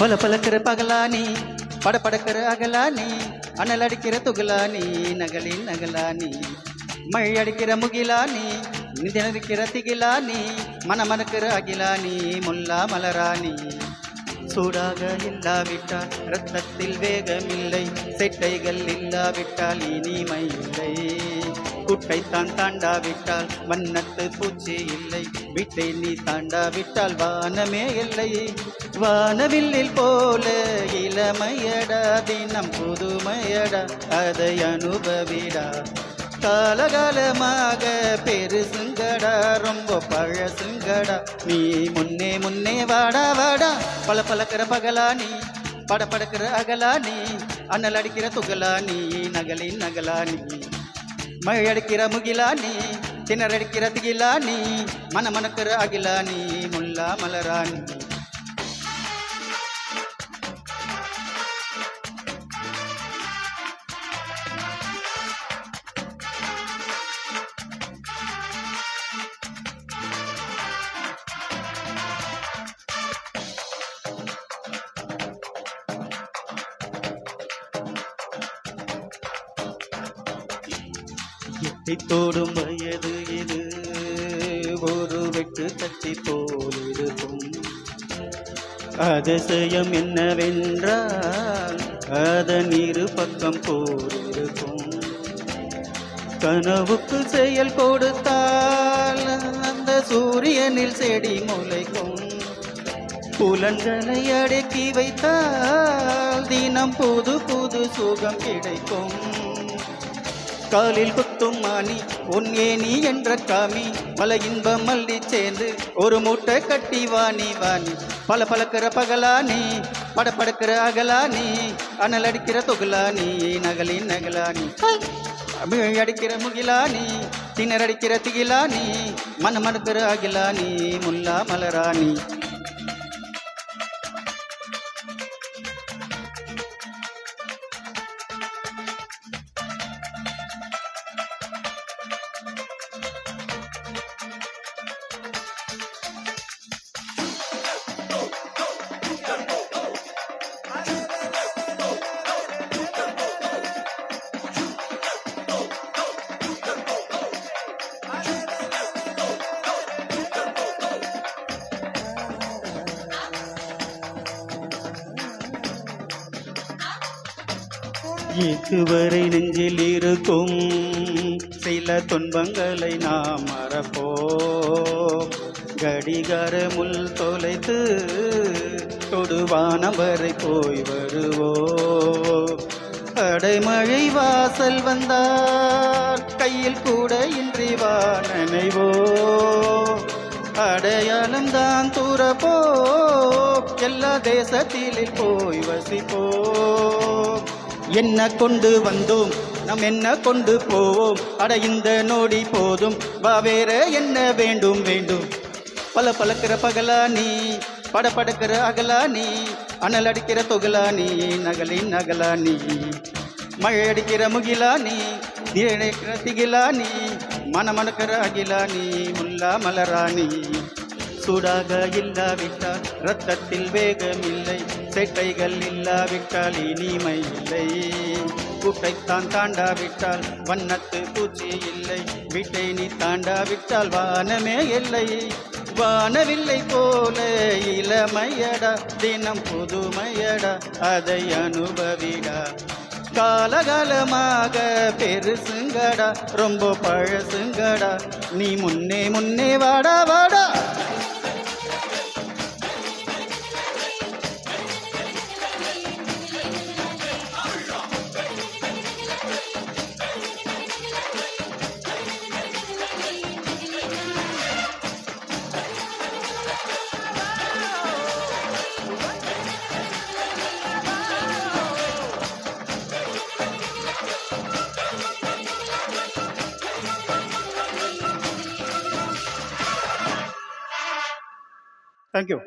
பலக்கிற பகலானி படக்கிற அகலானி அனல் அடிக்கிற துகலானி நகலின் நகலானி மழை அடிக்கிற முகிலானி நிதிக்கிற திகிலானி மனமனக்கிற அகிலானி முல்லா மலராணி சூடாக இல்லாவிட்டால் இரத்தத்தில் வேகமில்லை செட்டைகள் இல்லாவிட்டால் இனிமை இல்லை குட்டைத்தான் தாண்டாவிட்டால் வண்ணத்து பூச்சி இல்லை வீட்டை நீ தாண்டாவிட்டால் வானமே இல்லை வானவில்லில் போல இளமையடா தினம் புதுமையடா அதை அனுபவிடா காலகாலமாக பெருசுங்கடா ரொம்ப பழசுங்கடா நீ முன்னே முன்னே வாடா வாடா பலக்கிற பகலானி படக்கிற அகலானி அனல் அடிக்கிற துகலானி நகலின் நகலானி மழை அடிக்கிற முகிலானி திணறடிக்கிற திகிலானி மனமனக்கிற அகிலானி முல்லா மலராணி தோடும் வயது இது ஒரு வெட்டு கட்சி போல் இருக்கும் அதிசயம் என்னவென்றால் அதன் இரு பக்கம் போலிருக்கும் கனவுக்கு செயல் கொடுத்தால் அந்த சூரியனில் செடி முளைக்கும் புலன்களை அடக்கி வைத்தால் தினம் புது புது சுகம் கிடைக்கும் காலில் குத்தும் மானி உன் ஏனி என்ற காமி பல இன்பம் மல்லி சேர்ந்து ஒரு மூட்டை கட்டி வாணி வாணி பலக்கிற பகலானி படக்கிற அகலானி அனல் அடிக்கிற தொகுலானி நகலின் நகலானி அடிக்கிற முகிலானி திணறடிக்கிற திகிலானி மனமனக்கிற அகிலானி முல்லா மலராணி இதுவரை நெஞ்சில் இருக்கும் சில துன்பங்களை நாம் மறப்போம் கடிகார முள் தொலைத்து தொடுவானம் வரை போய் வருவோம் அடைமழை வாசல் வந்தார் கையில் கூட இன்றி வா நினைவோ அடையாளம் தான் தூரப்போ எல்லா தேசத்திலே போய் வசிப்போ என்ன கொண்டு வந்தோம் நாம் என்ன கொண்டு போவோம் அட இந்த நோடி போதும் வா வேற என்ன வேண்டும் வேண்டும் பலக்கிற பகலானி படக்கிற அகலானி அனல் அடிக்கிற தொகலானி நகலின் நகலானி மழை அடிக்கிற முகிலானி திணறடிக்கிற திகிலானி மனமனக்கிற அகிலானி முல்லா மலராணி சூடாக இல்லாவிட்டால் இரத்தத்தில் வேகமில்லை செட்டைகள் இல்லாவிட்டால் இனிமை இல்லை கூட்டைத்தான் தாண்டாவிட்டால் வண்ணத்து பூச்சி இல்லை வீட்டை நீ தாண்டாவிட்டால் வானமே இல்லை வானவில்லை போல இளமையடா தினம் புதுமையடா அதை அனுபவிடா காலகாலமாக பெருசுங்கடா ரொம்ப பழசுங்கடா நீ முன்னே முன்னே வாடா வாடா Thank you.